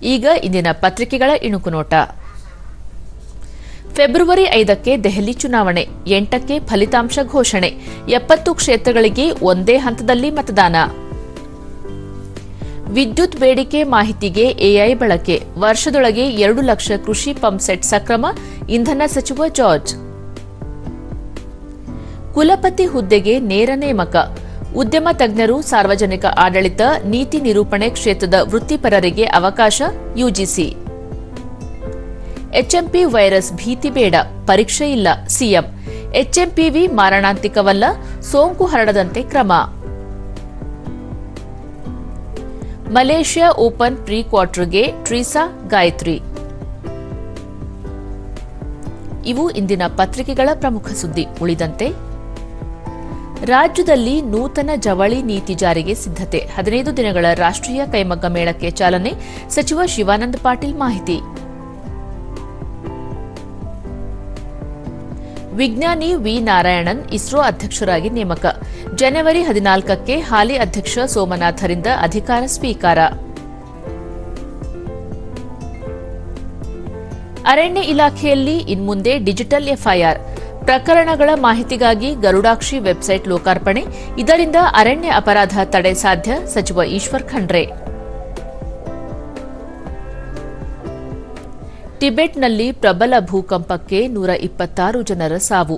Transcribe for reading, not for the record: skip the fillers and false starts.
ಈಗ ಇಂದಿನ ಪತ್ರಿಕೆಗಳ ಇಣುಕು ನೋಟ. ಫೆಬ್ರವರಿ 5ಕ್ಕೆ ದೆಹಲಿ ಚುನಾವಣೆ, 8ಕ್ಕೆ ಫಲಿತಾಂಶ ಘೋಷಣೆ, 70 ಕ್ಷೇತ್ರಗಳಿಗೆ ಒಂದೇ ಹಂತದಲ್ಲಿ ಮತದಾನ. ವಿದ್ಯುತ್ ಬೇಡಿಕೆ ಮಾಹಿತಿಗೆ ಎಐ ಬಳಕೆ, ವರ್ಷದೊಳಗೆ 2 ಲಕ್ಷ ಕೃಷಿ ಪಂಪ್ಸೆಟ್ ಸಕ್ರಮ, ಇಂಧನ ಸಚಿವ ಜಾರ್ಜ್. ಕುಲಪತಿ ಹುದ್ದೆಗೆ ನೇರ ನೇಮಕ, ಉದ್ಯಮ ತಜ್ಞರು, ಸಾರ್ವಜನಿಕ ಆಡಳಿತ, ನೀತಿ ನಿರೂಪಣೆ ಕ್ಷೇತ್ರದ ವೃತ್ತಿಪರರಿಗೆ ಅವಕಾಶ, ಯುಜಿಸಿ. ಎಚ್ಎಂಪಿ ವೈರಸ್ ಭೀತಿ ಬೇಡ, ಪರೀಕ್ಷೆ ಇಲ್ಲ, ಸಿಎಂ. ಎಚ್ಎಂಪಿವಿ ಮಾರಣಾಂತಿಕವಲ್ಲ, ಸೋಂಕು ಹರಡದಂತೆ ಕ್ರಮ. ಮಲೇಷ್ಯಾ ಓಪನ್ ಪ್ರೀ ಕ್ವಾರ್ಟರ್ಗೆ ಟ್ರೀಸಾ ಗಾಯತ್ರಿ. ಇವು ಇಂದಿನ ಪತ್ರಿಕೆಗಳ ಪ್ರಮುಖ ಸುದ್ದಿ. ಉಳಿದಂತೆ ರಾಜ್ಯದಲ್ಲಿ ನೂತನ ಜವಳಿ ನೀತಿ ಜಾರಿಗೆ ಸಿದ್ಧತೆ, 15 ದಿನಗಳ ರಾಷ್ಟ್ರೀಯ ಕೈಮಗ್ಗ ಮೇಳಕ್ಕೆ ಚಾಲನೆ, ಸಚಿವ ಶಿವಾನಂದ ಪಾಟೀಲ್ ಮಾಹಿತಿ. ವಿಜ್ಞಾನಿ ವಿ ನಾರಾಯಣನ್ ಇಸ್ರೋ ಅಧ್ಯಕ್ಷರಾಗಿ ನೇಮಕ, ಜನವರಿ 14ಕ್ಕೆ ಹಾಲಿ ಅಧ್ಯಕ್ಷ ಸೋಮನಾಥರಿಂದ ಅಧಿಕಾರ ಸ್ವೀಕಾರ. ಅರಣ್ಯ ಇಲಾಖೆಯಲ್ಲಿ ಇನ್ಮುಂದೆ ಡಿಜಿಟಲ್ ಎಫ್ಐಆರ್, ಪ್ರಕರಣಗಳ ಮಾಹಿತಿಗಾಗಿ ಗರುಡಾಕ್ಷಿ ವೆಬ್ಸೈಟ್ ಲೋಕಾರ್ಪಣೆ, ಇದರಿಂದ ಅರಣ್ಯ ಅಪರಾಧ ತಡೆ ಸಾಧ್ಯ, ಸಚಿವ ಈಶ್ವರ್ ಖಂಡ್ರೆ. ಟಿಬೆಟ್ನಲ್ಲಿ ಪ್ರಬಲ ಭೂಕಂಪಕ್ಕೆ 126 ಜನರ ಸಾವು.